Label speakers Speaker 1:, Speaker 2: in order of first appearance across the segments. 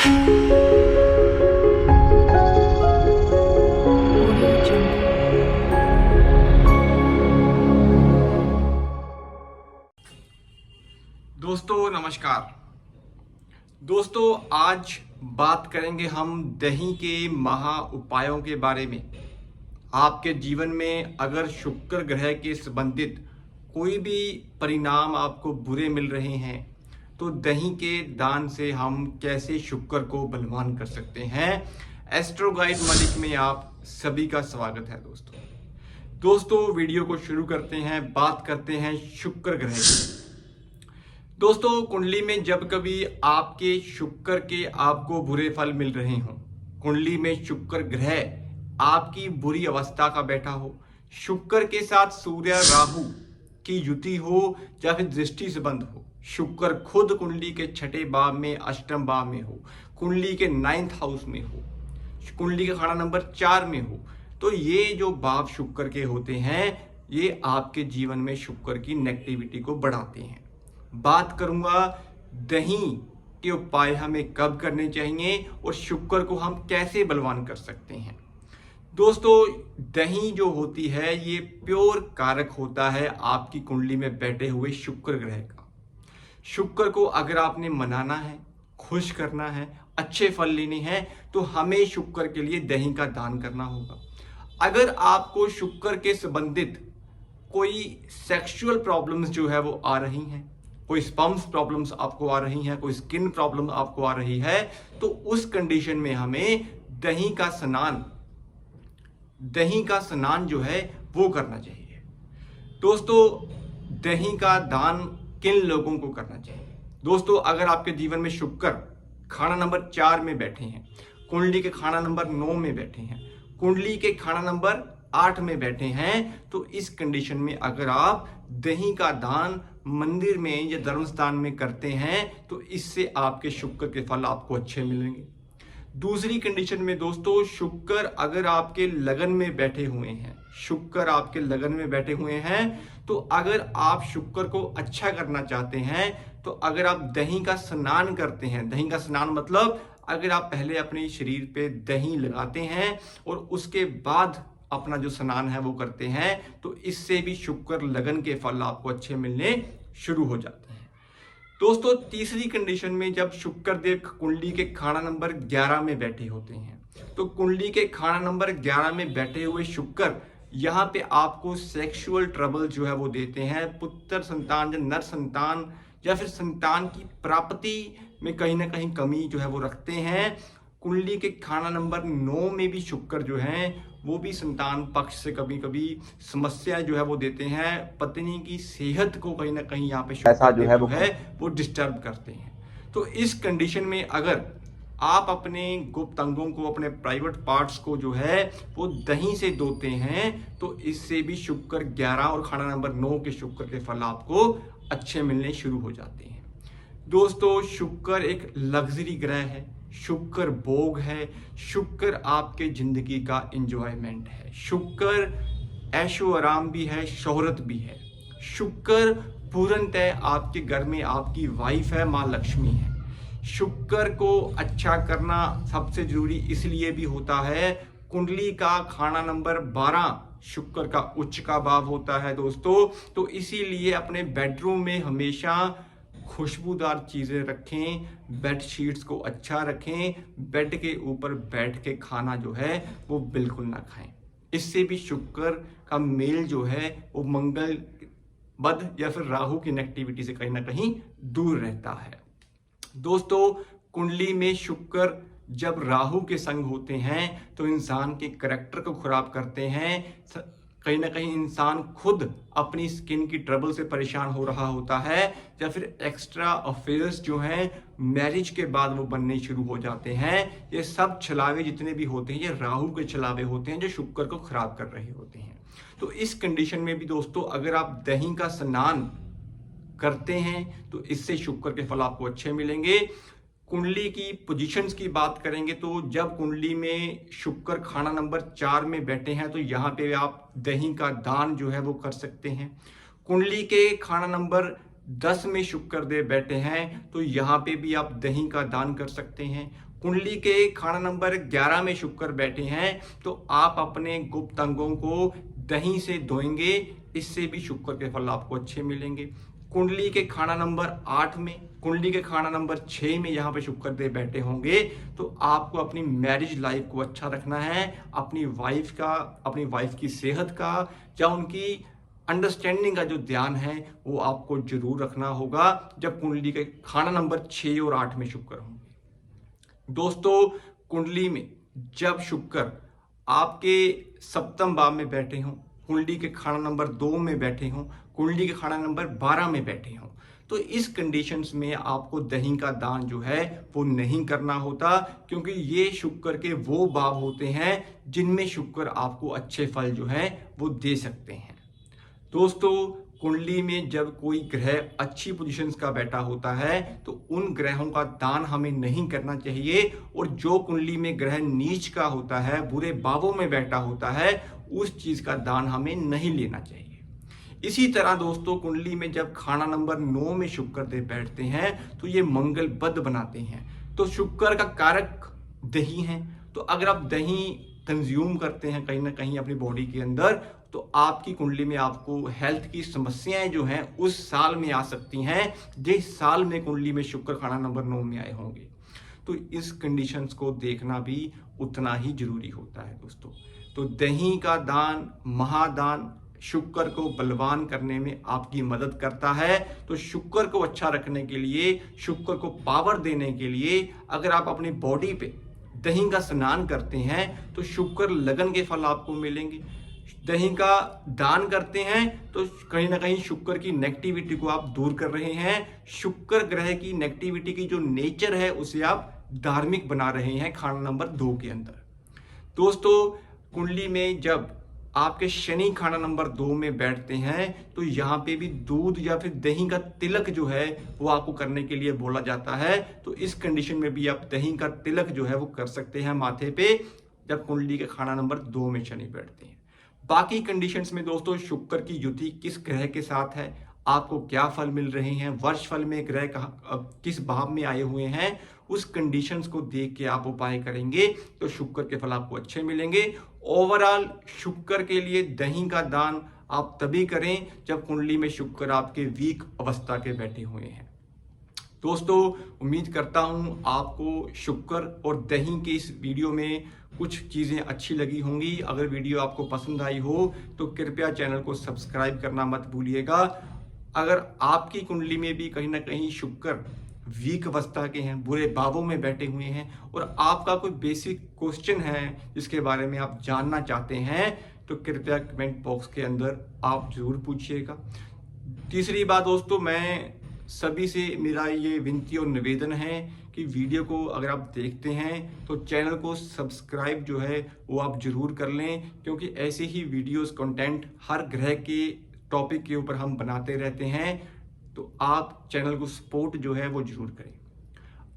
Speaker 1: दोस्तों नमस्कार। दोस्तों आज बात करेंगे हम दही के महा उपायों के बारे में। आपके जीवन में अगर शुक्र ग्रह के संबंधित कोई भी परिणाम आपको बुरे मिल रहे हैं तो दही के दान से हम कैसे शुक्र को बलवान कर सकते हैं। एस्ट्रो गाइड मलिक में आप सभी का स्वागत है। दोस्तों वीडियो को शुरू करते हैं। बात करते हैं शुक्र ग्रह की। दोस्तों कुंडली में जब कभी आपके शुक्र के आपको बुरे फल मिल रहे हों, कुंडली में शुक्र ग्रह आपकी बुरी अवस्था का बैठा हो, शुक्र के साथ सूर्य राहु की युति हो या फिर दृष्टि संबंध हो, शुक्र खुद कुंडली के छठे भाव में अष्टम भाव में हो, कुंडली के 9th हाउस में हो, कुंडली का खाना नंबर 4 में हो, तो ये जो भाव शुक्र के होते हैं ये आपके जीवन में शुक्र की नेगेटिविटी को बढ़ाते हैं। बात करूंगा दही के उपाय हमें कब करने चाहिए और शुक्र को हम कैसे बलवान कर सकते हैं। दोस्तों दही जो होती है ये प्योर कारक होता है आपकी कुंडली में बैठे हुए शुक्र ग्रह का। शुक्र को अगर आपने मनाना है, खुश करना है, अच्छे फल लेने हैं तो हमें शुक्र के लिए दही का दान करना होगा। अगर आपको शुक्र के संबंधित कोई सेक्सुअल प्रॉब्लम्स जो है वो आ रही हैं, कोई स्पर्म्स प्रॉब्लम्स आपको आ रही हैं, कोई स्किन प्रॉब्लम आपको आ रही है, तो उस कंडीशन में हमें दही का स्नान जो है वो करना चाहिए। दोस्तों दही का दान किन लोगों को करना चाहिए? दोस्तों अगर आपके जीवन में शुक्र खाना नंबर 4 में बैठे हैं, कुंडली के खाना नंबर 9 में बैठे हैं, कुंडली के खाना नंबर 8 में बैठे हैं, तो इस कंडीशन में अगर आप दही का दान मंदिर में या धर्म स्थान में करते हैं तो इससे आपके शुक्र के फल आपको अच्छे मिलेंगे। दूसरी कंडीशन में दोस्तों शुक्र अगर आपके लगन में बैठे हुए हैं, शुक्र आपके लगन में बैठे हुए हैं, तो अगर आप शुक्र को अच्छा करना चाहते हैं तो अगर आप दही का स्नान करते हैं, दही का स्नान मतलब अगर आप पहले अपने शरीर पे दही लगाते हैं और उसके बाद अपना जो स्नान है वो करते हैं तो इससे भी शुक्र लगन के फल आपको अच्छे मिलने शुरू हो जाते हैं। दोस्तों तीसरी कंडीशन में जब शुक्र देव कुंडली के खाना नंबर 11 में बैठे होते हैं, तो कुंडली के खाना नंबर 11 में बैठे हुए शुक्र यहाँ पे आपको सेक्सुअल ट्रबल जो है वो देते हैं। पुत्र संतान या नर संतान या फिर संतान की प्राप्ति में कहीं ना कहीं कमी जो है वो रखते हैं। कुंडली के खाना नंबर 9 में भी शुक्र जो है वो भी संतान पक्ष से कभी कभी समस्या जो है वो देते हैं। पत्नी की सेहत को कहीं ना कहीं यहाँ पे शुक्र जो है वो डिस्टर्ब करते हैं। तो इस कंडीशन में अगर आप अपने गुप्त अंगों को, अपने प्राइवेट पार्ट्स को जो है वो दही से धोते हैं तो इससे भी शुक्र 11 और खाना नंबर 9 के शुक्र के फल आपको अच्छे मिलने शुरू हो जाते हैं। दोस्तों शुक्र एक लग्जरी ग्रह है, शुक्र भोग है, शुक्र आपके जिंदगी का एंजॉयमेंट है, शुक्र ऐशो आराम भी है, शोहरत भी है। शुक्र पूर्णतः आपके घर में आपकी वाइफ है, माँ लक्ष्मी है। शुक्र को अच्छा करना सबसे जरूरी इसलिए भी होता है, कुंडली का खाना नंबर 12 शुक्र का उच्च का भाव होता है दोस्तों। तो इसीलिए अपने बेडरूम में हमेशा खुशबूदार चीजें रखें, बेड शीट्स को अच्छा रखें, बेड के ऊपर बैठ के खाना जो है वो बिल्कुल ना खाएं। इससे भी शुक्र का मेल जो है वो मंगल बुध या फिर राहु की नेगेटिविटी से कहीं ना कहीं दूर रहता है। दोस्तों कुंडली में शुक्र जब राहु के संग होते हैं तो इंसान के करैक्टर को खराब करते हैं। कहीं ना कहीं इंसान खुद अपनी स्किन की ट्रबल से परेशान हो रहा होता है या फिर एक्स्ट्रा अफेयर्स जो हैं मैरिज के बाद वो बनने शुरू हो जाते हैं। ये सब छलावे जितने भी होते हैं ये राहु के छलावे होते हैं जो शुक्र को खराब कर रहे होते हैं। तो इस कंडीशन में भी दोस्तों अगर आप दही का स्नान करते हैं तो इससे शुक्र के फल आपको अच्छे मिलेंगे। कुंडली की पोजीशंस की बात करेंगे तो जब कुंडली में शुक्र खाना नंबर 4 में बैठे हैं तो यहाँ पे आप दही का दान जो है वो कर सकते हैं। कुंडली के खाना नंबर 10 में शुक्र देव बैठे हैं तो यहाँ पे भी आप दही का दान कर सकते हैं। कुंडली के खाना नंबर 11 में शुक्र बैठे हैं तो आप अपने गुप्त अंगों को दही से धोएंगे, इससे भी शुक्र के फल आपको अच्छे मिलेंगे। कुंडली के खाना नंबर 8 में, कुंडली के खाना नंबर 6 में यहाँ पे शुक्र देव बैठे होंगे तो आपको अपनी मैरिज लाइफ को अच्छा रखना है, अपनी वाइफ की सेहत का या उनकी अंडरस्टैंडिंग का जो ध्यान है वो आपको जरूर रखना होगा जब कुंडली के खाना नंबर 6 और 8 में शुक्र होंगे। दोस्तों, कुंडली में जब शुक्र आपके सप्तम भाव में बैठे हों, कुंडली के खाना नंबर 2 में बैठे हों, कुंडली के खाना नंबर 12 में बैठे हों, तो इस कंडीशंस में आपको दही का दान जो है वो नहीं करना होता, क्योंकि ये शुक्र के वो भाव होते हैं जिनमें शुक्र आपको अच्छे फल जो है वो दे सकते हैं। दोस्तों, कुंडली में जब कोई ग्रह अच्छी पोजीशंस का बैठा होता है तो उन ग्रहों का दान हमें नहीं करना चाहिए, और जो कुंडली में ग्रह नीच का होता है, बुरे भावों में बैठा होता है, उस चीज का दान हमें नहीं लेना चाहिए। इसी तरह दोस्तों, कुंडली में जब खाना नंबर 9 में शुक्र देव बैठते हैं तो ये मंगल बद बनाते हैं। तो शुक्र का कारक दही है, तो अगर आप दही कंज्यूम करते हैं कहीं ना कहीं अपनी बॉडी के अंदर तो आपकी कुंडली में आपको हेल्थ की समस्याएं जो हैं उस साल में आ सकती हैं जिस साल में कुंडली में शुक्र खाना नंबर 9 में आए होंगे। तो इस कंडीशंस को देखना भी उतना ही जरूरी होता है दोस्तों। तो दही का दान, महादान शुक्र को बलवान करने में आपकी मदद करता है। तो शुक्र को अच्छा रखने के लिए, शुक्र को पावर देने के लिए अगर आप अपनी बॉडी पे दही का स्नान करते हैं तो शुक्र लगन के फल आपको मिलेंगे। दही का दान करते हैं तो कहीं ना कहीं शुक्र की नेगेटिविटी को आप दूर कर रहे हैं। शुक्र ग्रह की नेगेटिविटी की जो नेचर है उसे आप धार्मिक बना रहे हैं खाना नंबर 2 के अंदर। दोस्तों, कुंडली में जब आपके शनि खाना नंबर 2 में बैठते हैं तो यहाँ पे भी दूध या फिर दही का तिलक जो है वो आपको करने के लिए बोला जाता है। तो इस कंडीशन में भी आप दही का तिलक जो है वो कर सकते हैं माथे पे जब कुंडली के खाना नंबर 2 में शनि बैठते हैं। बाकी कंडीशंस में दोस्तों, शुक्र की युति किस ग्रह के साथ है, आपको क्या फल मिल रहे हैं, वर्ष फल में ग्रह किस भाव में आए हुए हैं, उस कंडीशंस को देख के आप उपाय करेंगे तो शुक्र के फल आपको अच्छे मिलेंगे। ओवरऑल शुक्र के लिए दही का दान आप तभी करें जब कुंडली में शुक्र आपके वीक अवस्था के बैठे हुए हैं। दोस्तों, उम्मीद करता हूं आपको शुक्र और दही के इस वीडियो में कुछ चीज़ें अच्छी लगी होंगी। अगर वीडियो आपको पसंद आई हो तो कृपया चैनल को सब्सक्राइब करना मत भूलिएगा। अगर आपकी कुंडली में भी कहीं ना कहीं शुक्र वीक अवस्था के हैं, बुरे भावों में बैठे हुए हैं और आपका कोई बेसिक क्वेश्चन है जिसके बारे में आप जानना चाहते हैं तो कृपया कमेंट बॉक्स के अंदर आप जरूर पूछिएगा। तीसरी बात दोस्तों, मैं सभी से मेरा ये विनती और निवेदन है कि वीडियो को अगर आप देखते हैं तो चैनल को सब्सक्राइब जो है वो आप जरूर कर लें, क्योंकि ऐसे ही वीडियोस कंटेंट हर ग्रह के टॉपिक के ऊपर हम बनाते रहते हैं। तो आप चैनल को सपोर्ट जो है वो जरूर करें।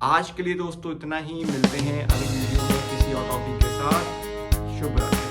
Speaker 1: आज के लिए दोस्तों इतना ही, मिलते हैं अगली वीडियो में किसी और टॉपिक के साथ। शुभ रात्रि।